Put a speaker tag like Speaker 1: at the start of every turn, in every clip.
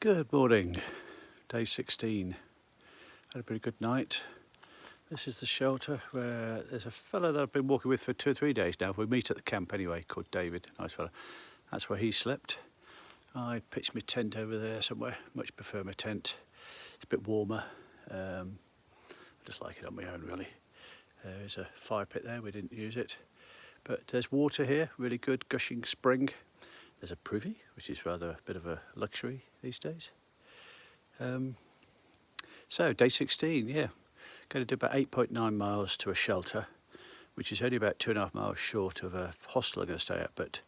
Speaker 1: Good morning, day 16. Had a pretty good night. This is the shelter where there's a fellow that I've been walking with for 2 or 3 days now. We meet at the camp anyway, called David, nice fellow. That's where he slept. I pitched my tent over there somewhere, much prefer my tent. It's a bit warmer. I just like it on my own really. There's a fire pit there, we didn't use it. But there's water here, really good gushing spring. There's a privy, which is rather a bit of a luxury these days. So day 16, yeah. Going to do about 8.9 miles to a shelter, which is only about 2.5 miles short of a hostel I'm going to stay at, but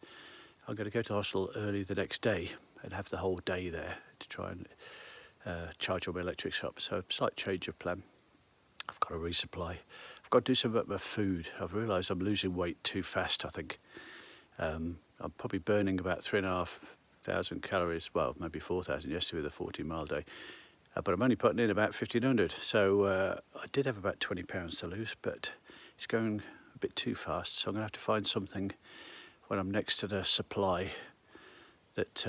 Speaker 1: I'm going to go to the hostel early the next day and have the whole day there to try and charge all my electrics up. So slight change of plan. I've got to resupply. I've got to do something about my food. I've realised I'm losing weight too fast, I think. I'm probably burning about 3,500 calories, well, maybe 4,000 yesterday with a 14-mile day. But I'm only putting in about 1,500. So I did have about 20 pounds to lose, but it's going a bit too fast. So I'm going to have to find something when I'm next to the supply that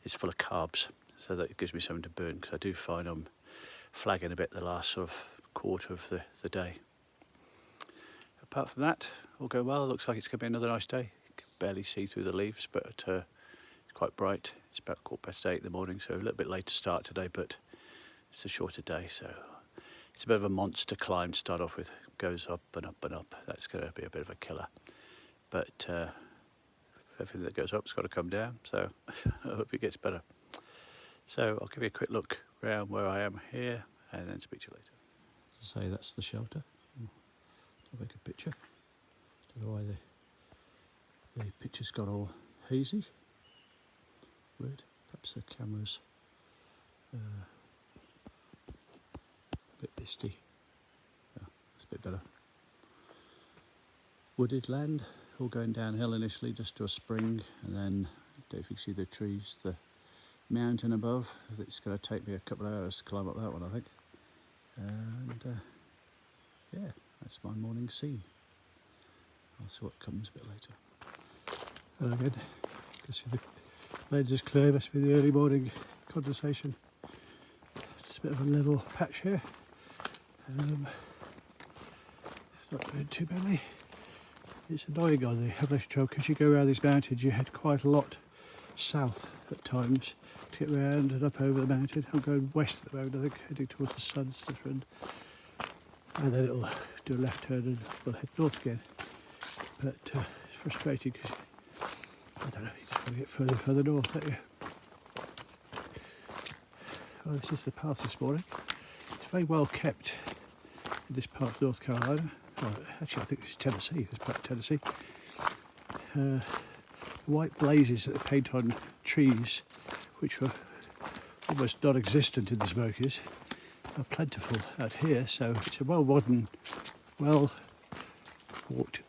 Speaker 1: is full of carbs, so that it gives me something to burn, because I do find I'm flagging a bit the last sort of quarter of the day. Apart from that, all going well. It looks like it's going to be another nice day. You can barely see through the leaves, but it's quite bright. It's about 8:15 in the morning, so a little bit late to start today, but it's a shorter day, so it's a bit of a monster climb to start off with. It goes up and up and up. That's going to be a bit of a killer. But everything that goes up has got to come down, so I hope it gets better. So I'll give you a quick look around where I am here and then speak to you later. As I say, that's the shelter. I'll make a picture. Don't know why the picture's got all hazy. Weird. Perhaps the camera's a bit misty. Yeah, that's a bit better. Wooded land, all going downhill initially just to a spring, and then I don't know if you can see the trees, the mountain above. It's going to take me a couple of hours to climb up that one, I think. And yeah, that's my morning scene. I'll see what comes a bit later. Hello again. You can see the lens is clear, must be the early morning condensation. Just a bit of a level patch here. It's not doing too badly. It's annoying on the Appalachain Trail because you go around these mountains, you head quite a lot south at times to get round and up over the mountain. I'm going west at the moment, I think, heading towards the sun's different. And then it'll do a left turn and we'll head north again. But it's frustrating because, I don't know, you just want to get further and further north, don't you? Well, this is the path this morning. It's very well kept in this part of North Carolina. Oh, actually, I think this is Tennessee, this part of Tennessee. The white blazes that they paint on trees, which were almost non-existent in the Smokies, are plentiful out here, so it's a well-modern, well-walked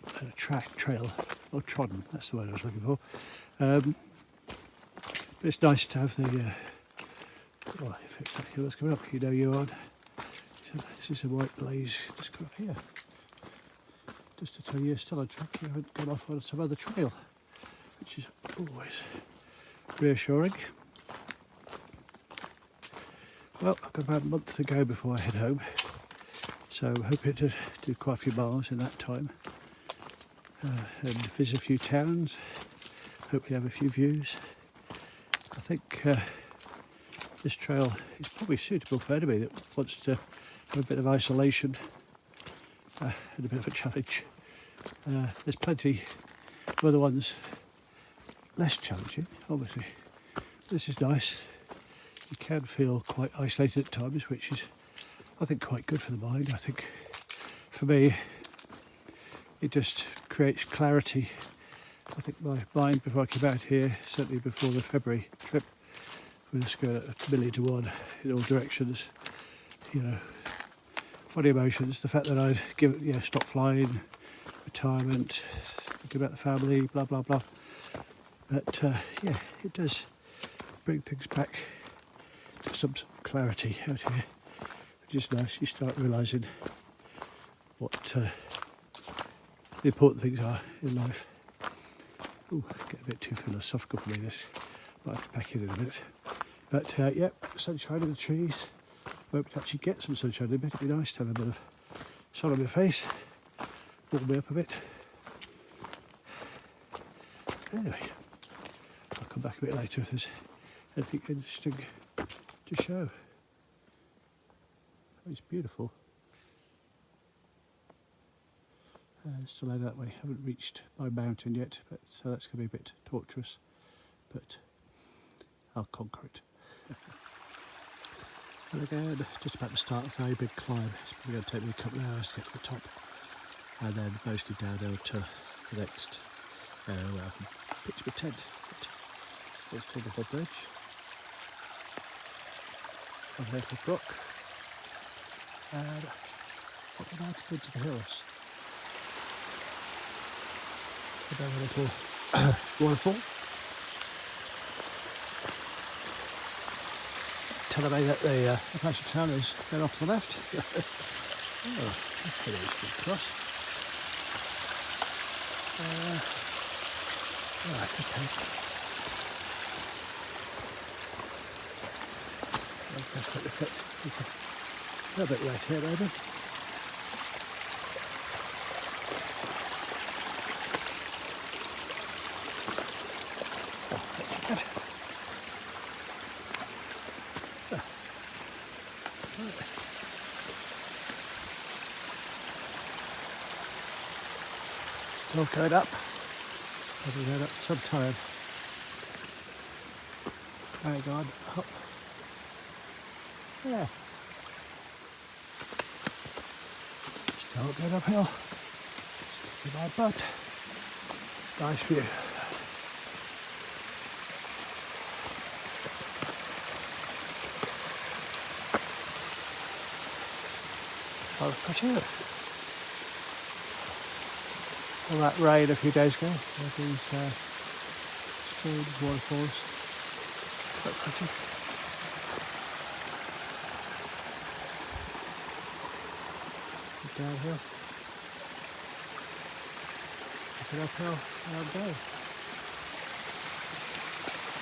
Speaker 1: trail, or trodden, that's the word I was looking for. But it's nice to have the, if it's exactly what's coming up, you know you're on. So this is a white blaze just come up here. Just to tell you you're still on track, you haven't gone off on some other trail, which is always reassuring. Well, I've got about a month to go before I head home, so I'm hoping to do quite a few miles in that time and visit a few towns, hopefully have a few views. I think this trail is probably suitable for anybody that wants to have a bit of isolation and a bit of a challenge. There's plenty of other ones less challenging, obviously. This is nice. You can feel quite isolated at times, which is, I think, quite good for the mind. I think, for me, it just creates clarity. I think my mind, before I came out here, certainly before the February trip, was just going at 1,000,000 to 1 in all directions. You know, funny emotions. The fact that I'd stop flying, retirement, thinking about the family, blah blah blah. But yeah, it does bring things back to some sort of clarity out here, which is nice. You start realising what the important things are in life. Ooh, get a bit too philosophical for me, this. Might have to pack it in a bit. But yeah, sunshine in the trees. Won't actually get some sunshine in a bit. It'd be nice to have a bit of sun on my face. Warm me up a bit. Anyway, I'll come back a bit later if there's anything interesting to show. Oh, it's beautiful. Still heading that way. Haven't reached my mountain yet, but so that's going to be a bit torturous. But I'll conquer it. And again, just about to start a very big climb. It's probably going to take me a couple of hours to get to the top, and then mostly downhill to the next where I can pitch my tent. There's a little bridge, a little brook, and what would I like to go to the hills? A little waterfall. Telling me that the Appalachain trail is going off to the left. Oh, that's pretty easy to cross. Right, okay. I'll put the foot a little bit wet here, maybe. Oh, that's good. Still going up. Probably going up some time. Hang on, up. Yeah. Still going uphill. Sticky my butt. Nice view. Oh, pretty. All that rain a few days ago. There's these streams, waterfalls. Quite pretty. Downhill. Up and uphill, and I'm going.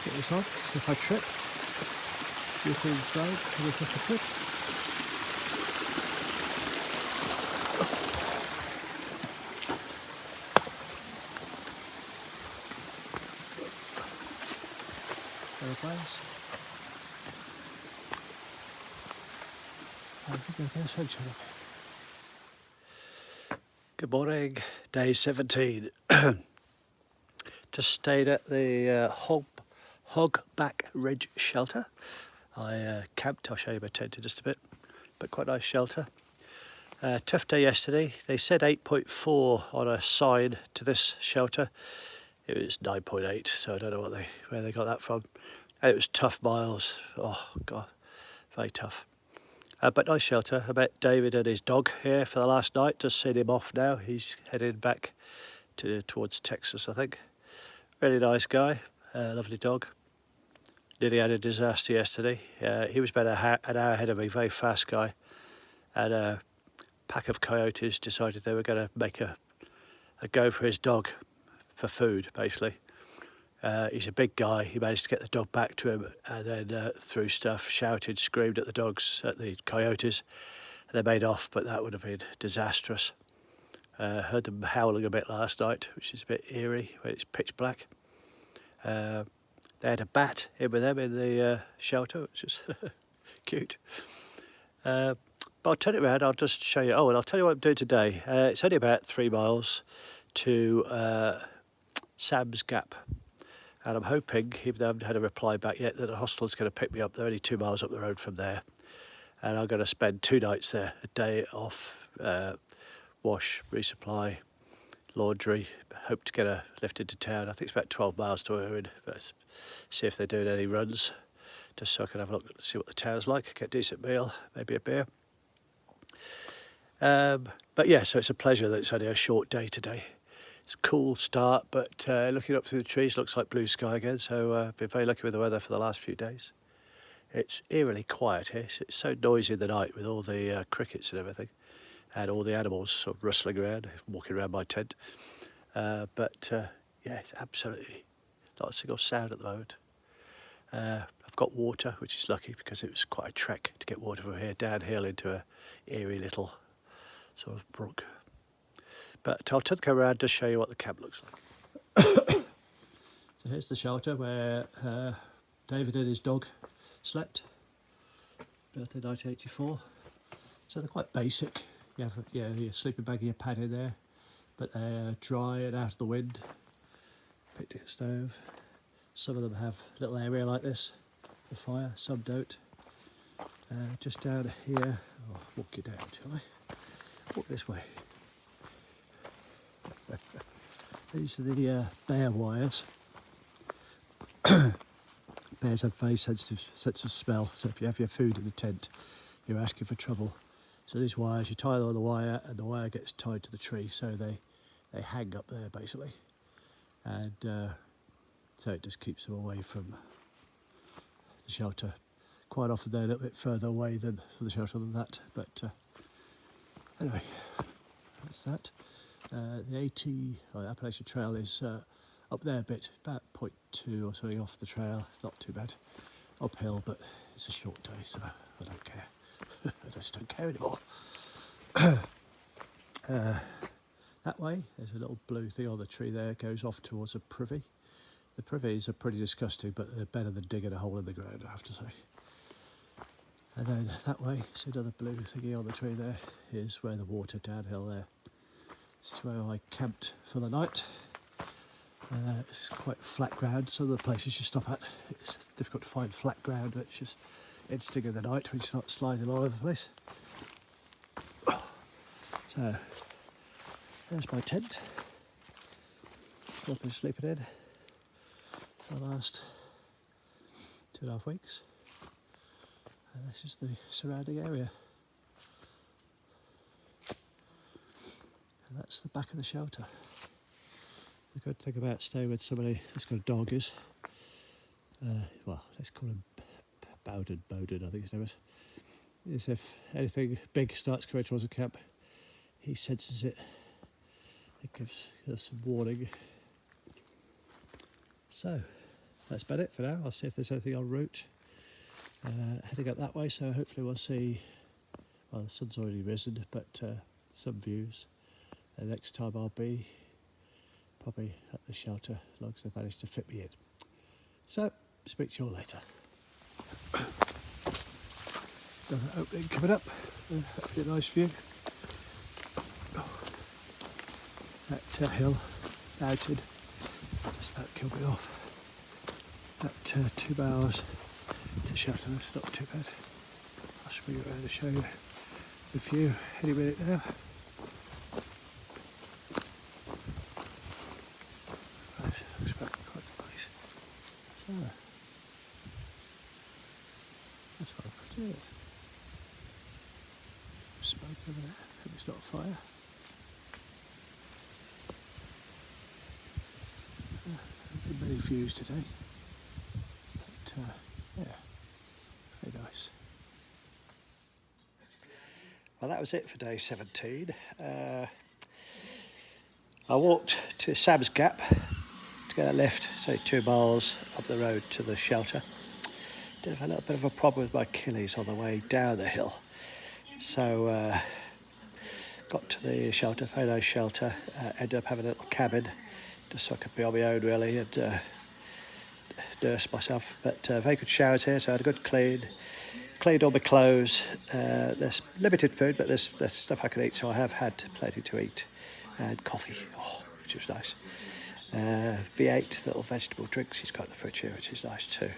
Speaker 1: Get this on, see if I trip. Do things right, and if I trip. Aeroplanes. I think there's sunshine. Good morning, day 17. Just stayed at the Hogback Ridge shelter. I camped, I'll show you my tent in just a bit, but quite a nice shelter. Tough day yesterday. They said 8.4 on a sign to this shelter. It was 9.8, so I don't know where they got that from. And it was tough miles. Oh God, very tough. But nice shelter. I met David and his dog here for the last night. Just seen him off now. He's heading back towards Texas, I think. Really nice guy, lovely dog. Nearly had a disaster yesterday. He was about an hour ahead of me, very fast guy. And a pack of coyotes decided they were going to make a go for his dog for food, basically. He's a big guy. He managed to get the dog back to him and then threw stuff, shouted, screamed at the coyotes. And they made off, but that would have been disastrous. Heard them howling a bit last night, which is a bit eerie when it's pitch black. They had a bat in with them in the shelter, which is cute. But I'll turn it around, I'll just show you. Oh, and I'll tell you what I'm doing today. It's only about 3 miles to Sam's Gap. And I'm hoping, even though I haven't had a reply back yet, that the hostel's going to pick me up. They're only 2 miles up the road from there. And I'm going to spend 2 nights there, a day off, wash, resupply, laundry. Hope to get a lift into town. I think it's about 12 miles to Irwin. But see if they're doing any runs, just so I can have a look, see what the town's like, get a decent meal, maybe a beer. But yeah, so it's a pleasure that it's only a short day today. It's a cool start, but looking up through the trees looks like blue sky again, so I've been very lucky with the weather for the last few days. It's eerily quiet here. It's so noisy in the night with all the crickets and everything, and all the animals sort of rustling around, walking around my tent. But yeah, it's absolutely not a single sound at the moment. I've got water, which is lucky because it was quite a trek to get water from here downhill into a eerie little sort of brook. But I'll turn the camera around to show you what the camp looks like. So here's the shelter where David and his dog slept. Birthday 1984. So they're quite basic. You have your sleeping bag and your pad in there, but they're dry and out of the wind. Picnic stove. Some of them have a little area like this for fire, some don't. Just down here, I'll walk you down, shall I? Walk this way. These are the bear wires. Bears have very sensitive sense of smell, so if you have your food in the tent, you're asking for trouble. So these wires, you tie them on the wire, and the wire gets tied to the tree, so they hang up there basically, and so it just keeps them away from the shelter. Quite often they're a little bit further away than from the shelter than that, but anyway, that's that. The AT, or the Appalachian Trail, is up there a bit, about 0.2 or something off the trail. It's not too bad. Uphill, but it's a short day, so I don't care. I just don't care anymore. That way, there's a little blue thing on the tree there. It goes off towards a privy. The privies are pretty disgusting, but they're better than digging a hole in the ground, I have to say. And then that way, see another blue thingy on the tree there, is where the water downhill there. This is where I camped for the night. It's quite flat ground. Some of the places you stop at, it's difficult to find flat ground, which is interesting in the night when you start sliding all over the place. So, there's my tent. I've been sleeping in for the last 2.5 weeks. And this is the surrounding area. And that's the back of the shelter. The good thing about staying with somebody that's got a dog is, well, let's call him Bowden, I think his name is if anything big starts coming towards the camp, he senses it. It gives some warning. So, that's about it for now. I'll see if there's anything en route. Heading up that way, so hopefully we'll see, well, the sun's already risen, but some views. And next time I'll be probably at the shelter, as long as they've managed to fit me in. So, speak to you all later. Another opening coming up. That'll be a nice view. That hill, mountain, just about killed me off. That 2 miles to shelter, that's not too bad. I'll swing around to show you the view any minute now. Looks quite nice. So, that's what I've put in. Smoke over there, hope it's not a fire. Many views today, but yeah, very nice. Well, that was it for day 17. I walked to Sam's Gap to get a lift, say 2 miles up the road to the shelter. Did have a little bit of a problem with my Achilles on the way down the hill, so got to the shelter, very nice shelter, ended up having a little cabin just so I could be on my own really and nurse myself, but very good showers here, so I had a good cleaned all my clothes. There's limited food, but there's stuff I can eat, so I have had plenty to eat, and coffee, which was nice. V8 little vegetable drinks he's got in the fridge here, which is nice too.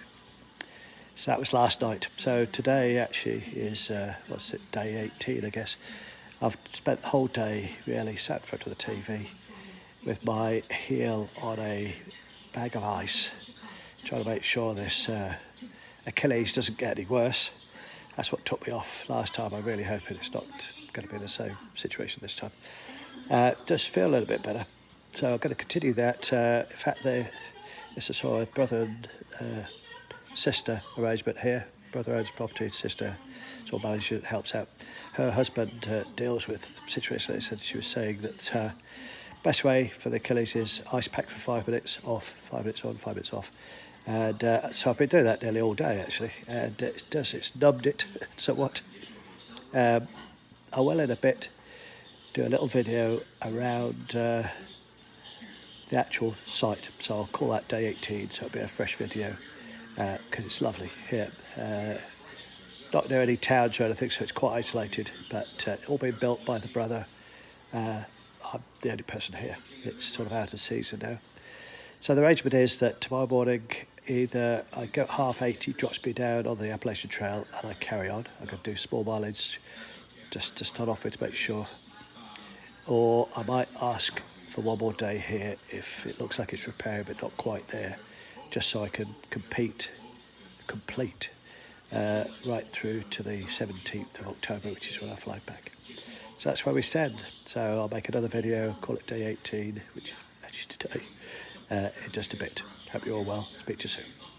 Speaker 1: So that was last night. So today actually is what's it, day 18 I guess. I've spent the whole day really sat in front of the TV with my heel on a bag of ice, trying to make sure this Achilles doesn't get any worse. That's what took me off last time. I'm really hoping it's not going to be the same situation this time. Does feel a little bit better, so I'm going to continue that. In fact, this is sort of brother and sister arrangement here. Brother owns property, sister sort of manages, helps out. Her husband deals with situations like this, and she was saying that best way for the Achilles is ice pack for 5 minutes, off, 5 minutes on, 5 minutes off. And so I've been doing that nearly all day actually, and it's numbed it somewhat. I will in a bit do a little video around the actual site, so I'll call that day 18, so it'll be a fresh video because it's lovely here. Not near any towns or anything, so it's quite isolated, but all been built by the brother. I'm the only person here. It's sort of out of season now. So the arrangement is that tomorrow morning, either I go at 8:30, he drops me down on the Appalachian Trail, and I carry on. I'm going to do small mileage just to start off with to make sure. Or I might ask for one more day here if it looks like it's repaired but not quite there, just so I can complete right through to the 17th of October, which is when I fly back. So that's where we stand. So I'll make another video, call it day 18, which is actually today, in just a bit. Hope you're all well. Speak to you soon.